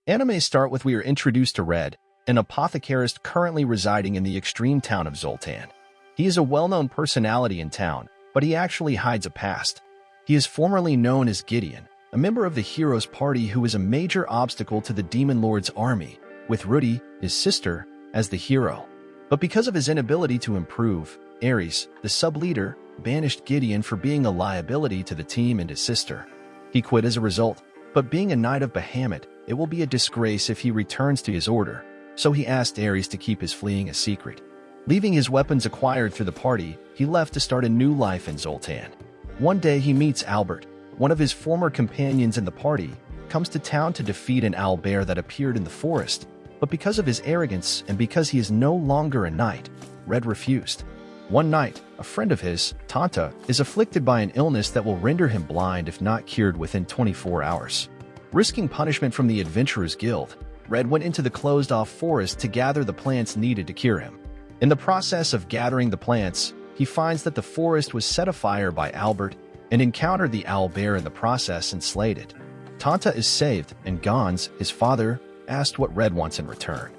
Anime start with we are introduced to Red, an apothecarist currently residing in the extreme town of Zoltan. He is a well-known personality in town, but he actually hides a past. He is formerly known as Gideon, a member of the hero's party who is a major obstacle to the Demon Lord's army, with Rudy, his sister, as the hero. But because of his inability to improve, Ares, the sub-leader, banished Gideon for being a liability to the team and his sister. He quit as a result, but being a knight of Bahamut, it will be a disgrace if he returns to his order, so he asked Ares to keep his fleeing a secret. Leaving his weapons acquired through the party, he left to start a new life in Zoltan. One day he meets Albert, one of his former companions in the party, comes to town to defeat an owlbear that appeared in the forest, but because of his arrogance and because he is no longer a knight, Red refused. One night, a friend of his, Tanta, is afflicted by an illness that will render him blind if not cured within 24 hours. Risking punishment from the Adventurers Guild, Red went into the closed-off forest to gather the plants needed to cure him. In the process of gathering the plants, he finds that the forest was set afire by Albert and encountered the owlbear in the process and slayed it. Tanta is saved, and Gons, his father, asked what Red wants in return.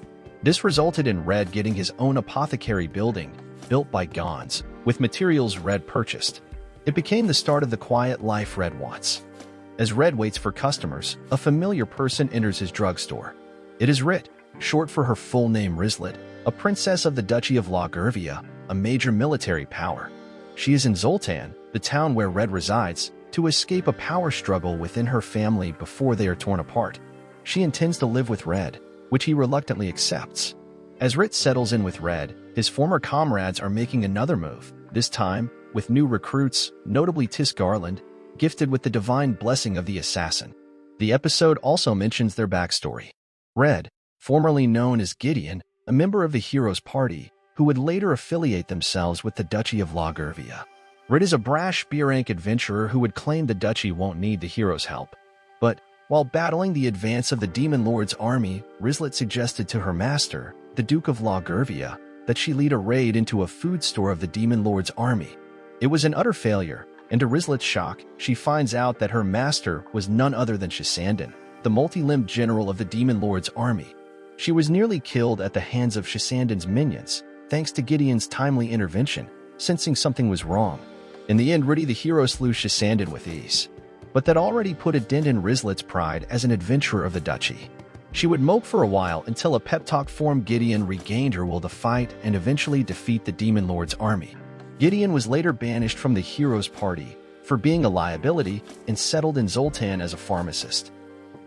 This resulted in Red getting his own apothecary building, built by Gons, with materials Red purchased. It became the start of the quiet life Red wants. As Red waits for customers, a familiar person enters his drugstore. It is Rit, short for her full name Rizz, a princess of the Duchy of Logurvia, a major military power. She is in Zoltan, the town where Red resides, to escape a power struggle within her family before they are torn apart. She intends to live with Red, which he reluctantly accepts. As Rit settles in with Red, his former comrades are making another move, this time with new recruits, notably Tis Garland, gifted with the divine blessing of the assassin. The episode also mentions their backstory. Red, formerly known as Gideon, a member of the hero's party, who would later affiliate themselves with the Duchy of Logurvia. Red is a brash B-rank adventurer who would claim the duchy won't need the hero's help. But, while battling the advance of the Demon Lord's army, Rizz suggested to her master, the Duke of Logurvia, that she lead a raid into a food store of the Demon Lord's army. It was an utter failure, and to Rizzlet's shock, she finds out that her master was none other than Shisandin, the multi-limbed general of the Demon Lord's army. She was nearly killed at the hands of Shisandin's minions, thanks to Gideon's timely intervention, sensing something was wrong. In the end, Rudy the hero slew Shisandin with ease. But that already put a dent in Rizzlet's pride as an adventurer of the duchy. She would mope for a while until a pep talk form Gideon regained her will to fight and eventually defeat the Demon Lord's army. Gideon was later banished from the hero's party for being a liability and settled in Zoltan as a pharmacist.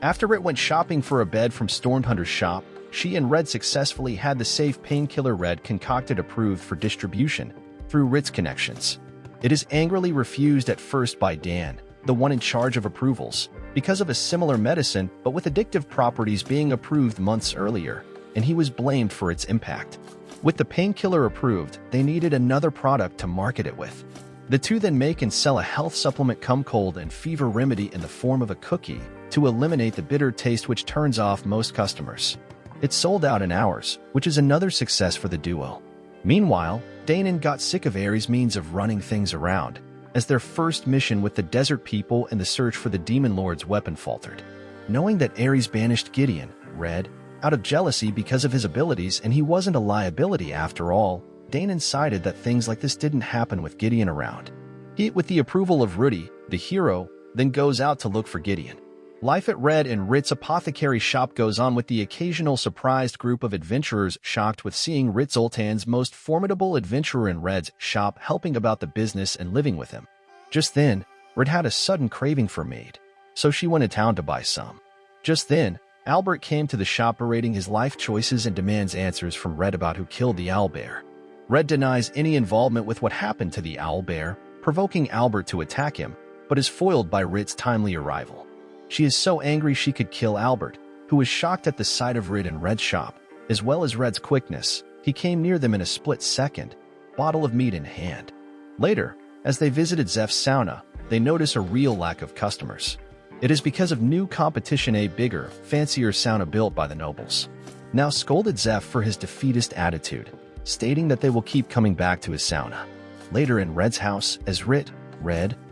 After Rit went shopping for a bed from Stormhunter's shop, she and Red successfully had the safe painkiller Red concocted approved for distribution through Rit's connections. It is angrily refused at first by Dan, the one in charge of approvals, because of a similar medicine but with addictive properties being approved months earlier, and he was blamed for its impact. With the painkiller approved, they needed another product to market it with. The two then make and sell a health supplement cum cold and fever remedy in the form of a cookie to eliminate the bitter taste which turns off most customers. It sold out in hours, which is another success for the duo. Meanwhile, Danon got sick of Ares' means of running things around, as their first mission with the desert people and the search for the Demon Lord's weapon faltered. Knowing that Ares banished Gideon, Red, out of jealousy because of his abilities and he wasn't a liability after all, Danon decided that things like this didn't happen with Gideon around. He, with the approval of Rudy, the hero, then goes out to look for Gideon. Life at Red and Rit's apothecary shop goes on with the occasional surprised group of adventurers shocked with seeing Rit Zoltan's most formidable adventurer in Red's shop helping about the business and living with him. Just then, Red had a sudden craving for mead, so she went to town to buy some. Just then, Albert came to the shop berating his life choices and demands answers from Red about who killed the owlbear. Red denies any involvement with what happened to the owlbear, provoking Albert to attack him, but is foiled by Rit's timely arrival. She is so angry she could kill Albert, who was shocked at the sight of Rit in Red's shop, as well as Red's quickness. He came near them in a split second, bottle of mead in hand. Later, as they visited Zeph's sauna, they notice a real lack of customers. It is because of new competition, a bigger, fancier sauna built by the nobles. Now scolded Zeph for his defeatist attitude, stating that they will keep coming back to his sauna. Later in Red's house, as Red,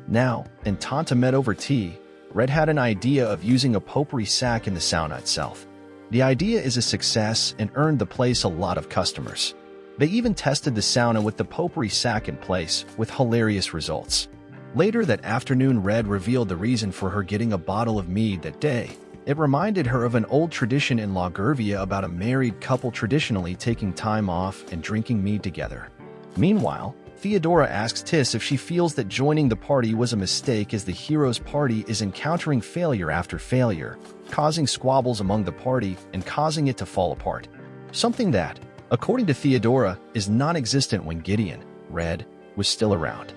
now, and Tanta met over tea, Red had an idea of using a potpourri sack in the sauna itself. The idea is a success and earned the place a lot of customers. They even tested the sauna with the potpourri sack in place, with hilarious results. Later that afternoon, Red revealed the reason for her getting a bottle of mead that day. It reminded her of an old tradition in Lagurvia about a married couple traditionally taking time off and drinking mead together. Meanwhile, Theodora asks Tis if she feels that joining the party was a mistake, as the hero's party is encountering failure after failure, causing squabbles among the party and causing it to fall apart. Something that, according to Theodora, is non-existent when Gideon, Red, was still around.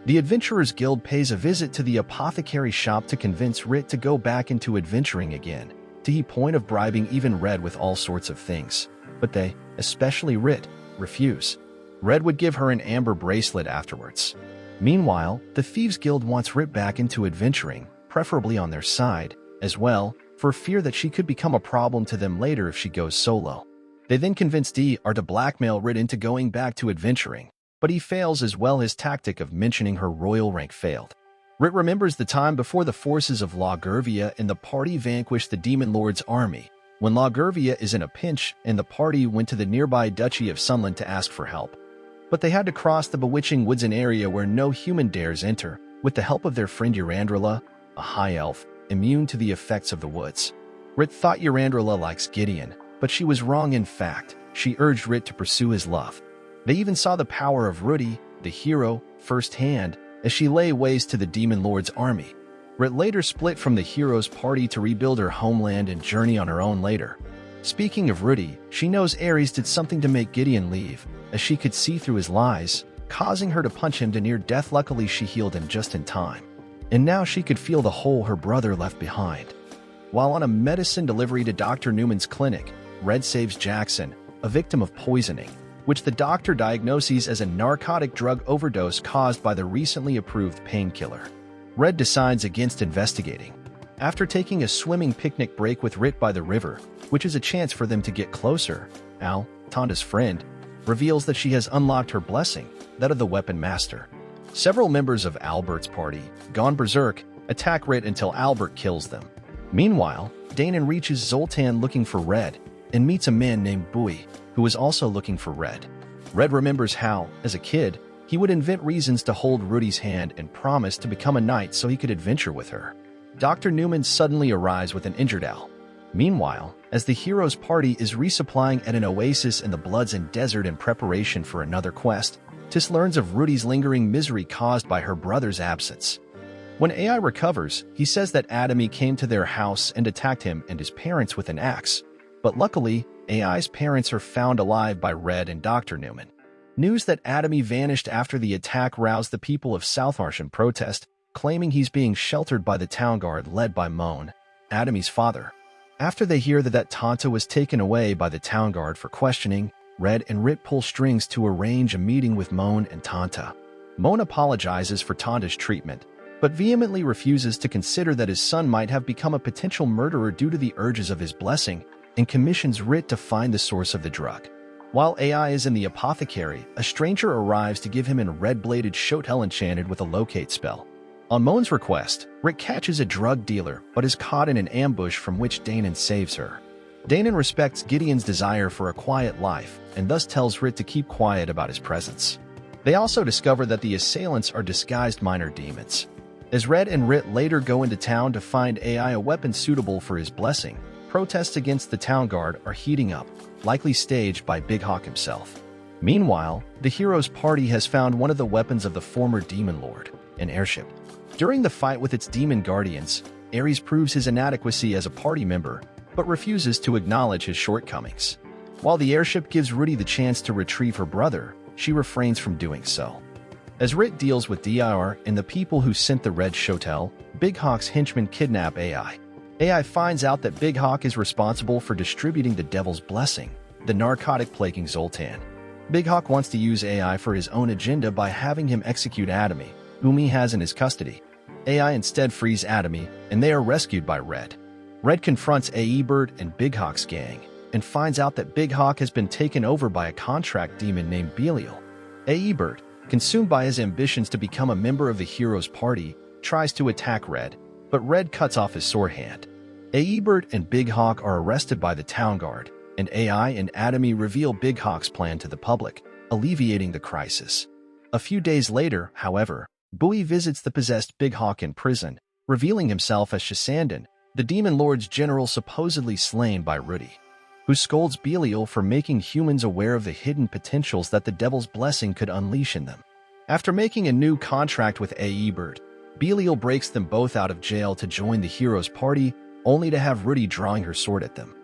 The Adventurers Guild pays a visit to the apothecary shop to convince Rit to go back into adventuring again, to the point of bribing even Red with all sorts of things. But they, especially Rit, refuse. Red would give her an amber bracelet afterwards. Meanwhile, the Thieves Guild wants Rit back into adventuring, preferably on their side, as well, for fear that she could become a problem to them later if she goes solo. They then convince DR to blackmail Rit into going back to adventuring, but he fails as well. His tactic of mentioning her royal rank failed. Rit remembers the time before the forces of Lagurvia and the party vanquished the Demon Lord's army, when Lagurvia is in a pinch and the party went to the nearby Duchy of Sunland to ask for help. But they had to cross the bewitching woods, an area where no human dares enter, with the help of their friend Urandrila, a high elf, immune to the effects of the woods. Rit thought Urandrila likes Gideon, but she was wrong. In fact, she urged Rit to pursue his love. They even saw the power of Rudy, the hero, firsthand, as she lay waste to the Demon Lord's army. Rit later split from the hero's party to rebuild her homeland and journey on her own later. Speaking of Rudy, she knows Ares did something to make Gideon leave, as she could see through his lies, causing her to punch him to near death. Luckily, she healed him just in time, and now she could feel the hole her brother left behind. While on a medicine delivery to Dr. Newman's clinic, Red saves Jackson, a victim of poisoning, which the doctor diagnoses as a narcotic drug overdose caused by the recently approved painkiller. Red decides against investigating. After taking a swimming picnic break with Rit by the river, which is a chance for them to get closer, Al, Tanda's friend, reveals that she has unlocked her blessing, that of the Weapon Master. Several members of Albert's party, gone berserk, attack Rit until Albert kills them. Meanwhile, Danon reaches Zoltan looking for Red, and meets a man named Bui, who is also looking for Red. Red remembers how, as a kid, he would invent reasons to hold Rudy's hand and promise to become a knight so he could adventure with her. Dr. Newman suddenly arrives with an injured Al. Meanwhile, as the hero's party is resupplying at an oasis in the Bloods and Desert in preparation for another quest, Tis learns of Rudy's lingering misery caused by her brother's absence. When AI recovers, he says that Adami came to their house and attacked him and his parents with an axe. But luckily, AI's parents are found alive by Red and Dr. Newman. News that Adami vanished after the attack roused the people of South Marsh in protest, claiming he's being sheltered by the town guard led by Moan, Adami's father. After they hear that Tanta was taken away by the town guard for questioning, Red and Rit pull strings to arrange a meeting with Moan and Tanta. Moan apologizes for Tanta's treatment, but vehemently refuses to consider that his son might have become a potential murderer due to the urges of his blessing, and commissions Rit to find the source of the drug. While AI is in the apothecary, a stranger arrives to give him a red-bladed shotel enchanted with a locate spell. On Moan's request, Rit catches a drug dealer but is caught in an ambush from which Danon saves her. Danon respects Gideon's desire for a quiet life and thus tells Rit to keep quiet about his presence. They also discover that the assailants are disguised minor demons. As Red and Rit later go into town to find AI a weapon suitable for his blessing, protests against the town guard are heating up, likely staged by Big Hawk himself. Meanwhile, the hero's party has found one of the weapons of the former Demon Lord, an airship. During the fight with its demon guardians, Ares proves his inadequacy as a party member, but refuses to acknowledge his shortcomings. While the airship gives Rudy the chance to retrieve her brother, she refrains from doing so. As Rit deals with DIR and the people who sent the Red Shotel, Big Hawk's henchmen kidnap AI. AI finds out that Big Hawk is responsible for distributing the Devil's Blessing, the narcotic plaguing Zoltan. Big Hawk wants to use AI for his own agenda by having him execute Adami, whom he has in his custody. AI instead frees Adami, and they are rescued by Red. Red confronts Aebert and Big Hawk's gang, and finds out that Big Hawk has been taken over by a contract demon named Belial. Aebert, consumed by his ambitions to become a member of the hero's party, tries to attack Red, but Red cuts off his sword hand. Aebert and Big Hawk are arrested by the town guard, and AI and Atomy reveal Big Hawk's plan to the public, alleviating the crisis. A few days later, however, Bowie visits the possessed Big Hawk in prison, revealing himself as Shasandan, the Demon Lord's general supposedly slain by Rudy, who scolds Belial for making humans aware of the hidden potentials that the Devil's Blessing could unleash in them. After making a new contract with Aebert, Belial breaks them both out of jail to join the heroes' party, only to have Rudy drawing her sword at them.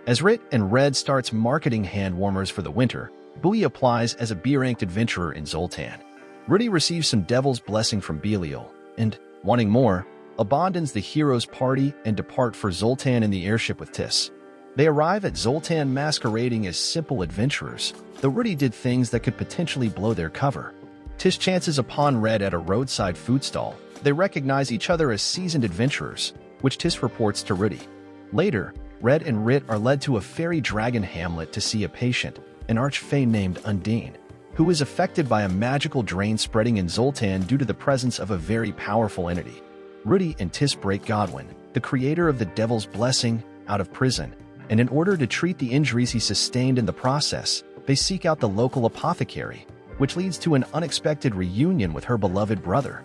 As Rit and Red starts marketing hand warmers for the winter, Bowie applies as a B-ranked adventurer in Zoltan. Rudy receives some Devil's Blessing from Belial, and, wanting more, abandons the heroes' party and depart for Zoltan in the airship with Tis. They arrive at Zoltan masquerading as simple adventurers, though Rudy did things that could potentially blow their cover. Tis chances upon Red at a roadside food stall. They recognize each other as seasoned adventurers, which Tis reports to Rudy. Later, Red and Rit are led to a fairy dragon hamlet to see a patient, an archfey named Undine, who is affected by a magical drain spreading in Zoltan due to the presence of a very powerful entity. Rudy and Tis break Godwin, the creator of the Devil's Blessing, out of prison, and in order to treat the injuries he sustained in the process, they seek out the local apothecary, which leads to an unexpected reunion with her beloved brother.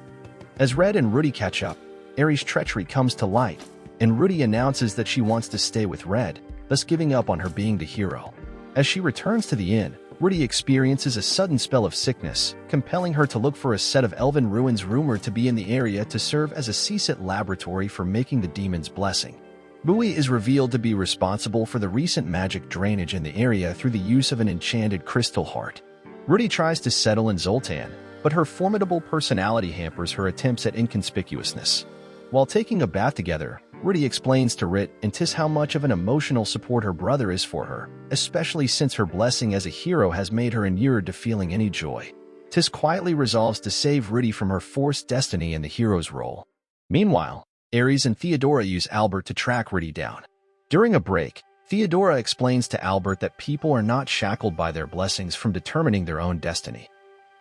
As Red and Rudy catch up, Ares' treachery comes to light, and Rudy announces that she wants to stay with Red, thus giving up on her being the hero. As she returns to the inn, Rudy experiences a sudden spell of sickness, compelling her to look for a set of elven ruins rumored to be in the area to serve as a CSIT laboratory for making the Demon's Blessing. Bowie is revealed to be responsible for the recent magic drainage in the area through the use of an enchanted crystal heart. Rudy tries to settle in Zoltan, but her formidable personality hampers her attempts at inconspicuousness. While taking a bath together, Rudy explains to Rit and Tis how much of an emotional support her brother is for her, especially since her blessing as a hero has made her inured to feeling any joy. Tis quietly resolves to save Rudy from her forced destiny in the hero's role. Meanwhile, Ares and Theodora use Albert to track Rudy down. During a break, Theodora explains to Albert that people are not shackled by their blessings from determining their own destiny.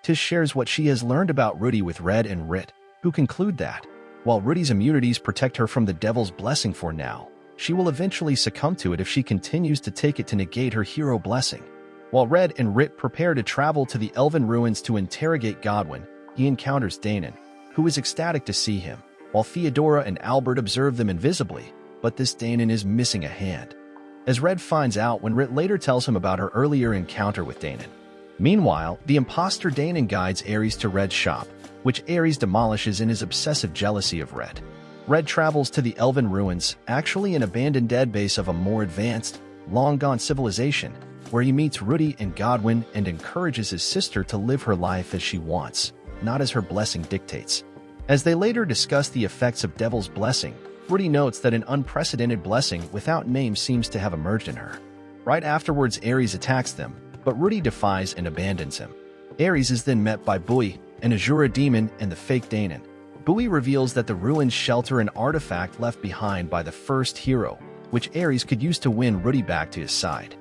Tis shares what she has learned about Rudy with Red and Rit, who conclude that, while Rudy's immunities protect her from the Devil's Blessing for now, she will eventually succumb to it if she continues to take it to negate her hero blessing. While Red and Rit prepare to travel to the Elven Ruins to interrogate Godwin, he encounters Danon, who is ecstatic to see him, while Theodora and Albert observe them invisibly, but this Danon is missing a hand, as Red finds out when Rit later tells him about her earlier encounter with Danon. Meanwhile, the imposter Danon guides Ares to Red's shop, which Ares demolishes in his obsessive jealousy of Red. Red travels to the Elven Ruins, actually an abandoned dead base of a more advanced, long-gone civilization, where he meets Rudy and Godwin and encourages his sister to live her life as she wants, not as her blessing dictates. As they later discuss the effects of Devil's Blessing, Rudy notes that an unprecedented blessing without name seems to have emerged in her. Right afterwards, Ares attacks them, but Rudy defies and abandons him. Ares is then met by Bowie, an Azura demon, and the fake Danon. Bowie reveals that the ruins shelter an artifact left behind by the first hero, which Ares could use to win Rudy back to his side.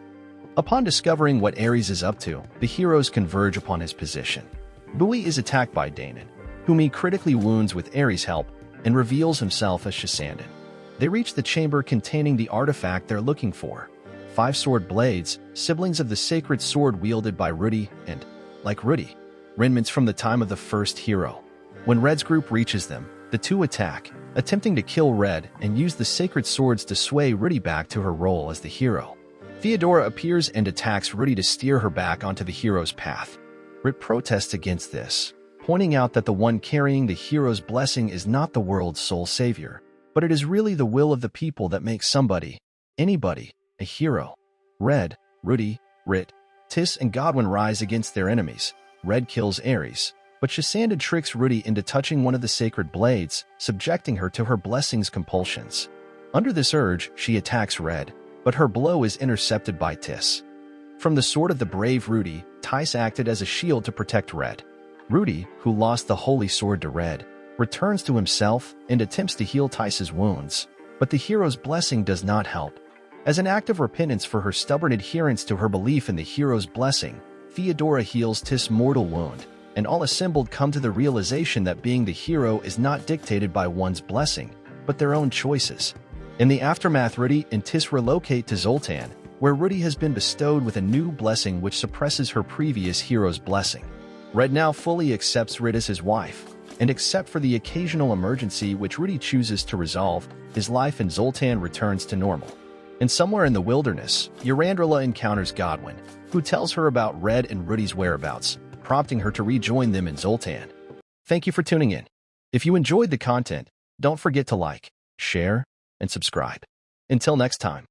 Upon discovering what Ares is up to, the heroes converge upon his position. Bowie is attacked by Danon, whom he critically wounds with Ares' help, and reveals himself as Shasandan. They reach the chamber containing the artifact they're looking for. 5 sword blades, siblings of the sacred sword wielded by Rudy and, like Rudy, remnants from the time of the first hero. When Red's group reaches them, the two attack, attempting to kill Red and use the sacred swords to sway Rudy back to her role as the hero. Theodora appears and attacks Rudy to steer her back onto the hero's path. Rit protests against this, pointing out that the one carrying the hero's blessing is not the world's sole savior, but it is really the will of the people that makes somebody, anybody, a hero. Red, Rudy, Rit, Tis, and Godwin rise against their enemies. Red kills Ares, but Shasandan tricks Rudy into touching one of the sacred blades, subjecting her to her blessing's compulsions. Under this urge, she attacks Red, but her blow is intercepted by Tis. From the sword of the brave Rudy, Tis acted as a shield to protect Red. Rudy, who lost the holy sword to Red, returns to himself and attempts to heal Tis's wounds, but the hero's blessing does not help. As an act of repentance for her stubborn adherence to her belief in the hero's blessing, Theodora heals Tis' mortal wound, and all assembled come to the realization that being the hero is not dictated by one's blessing, but their own choices. In the aftermath, Rudy and Tis relocate to Zoltan, where Rudy has been bestowed with a new blessing which suppresses her previous hero's blessing. Red now fully accepts Rid as his wife, and except for the occasional emergency which Rudy chooses to resolve, his life in Zoltan returns to normal. And somewhere in the wilderness, Yarandrila encounters Godwin, who tells her about Red and Rudy's whereabouts, prompting her to rejoin them in Zoltan. Thank you for tuning in. If you enjoyed the content, don't forget to like, share, and subscribe. Until next time.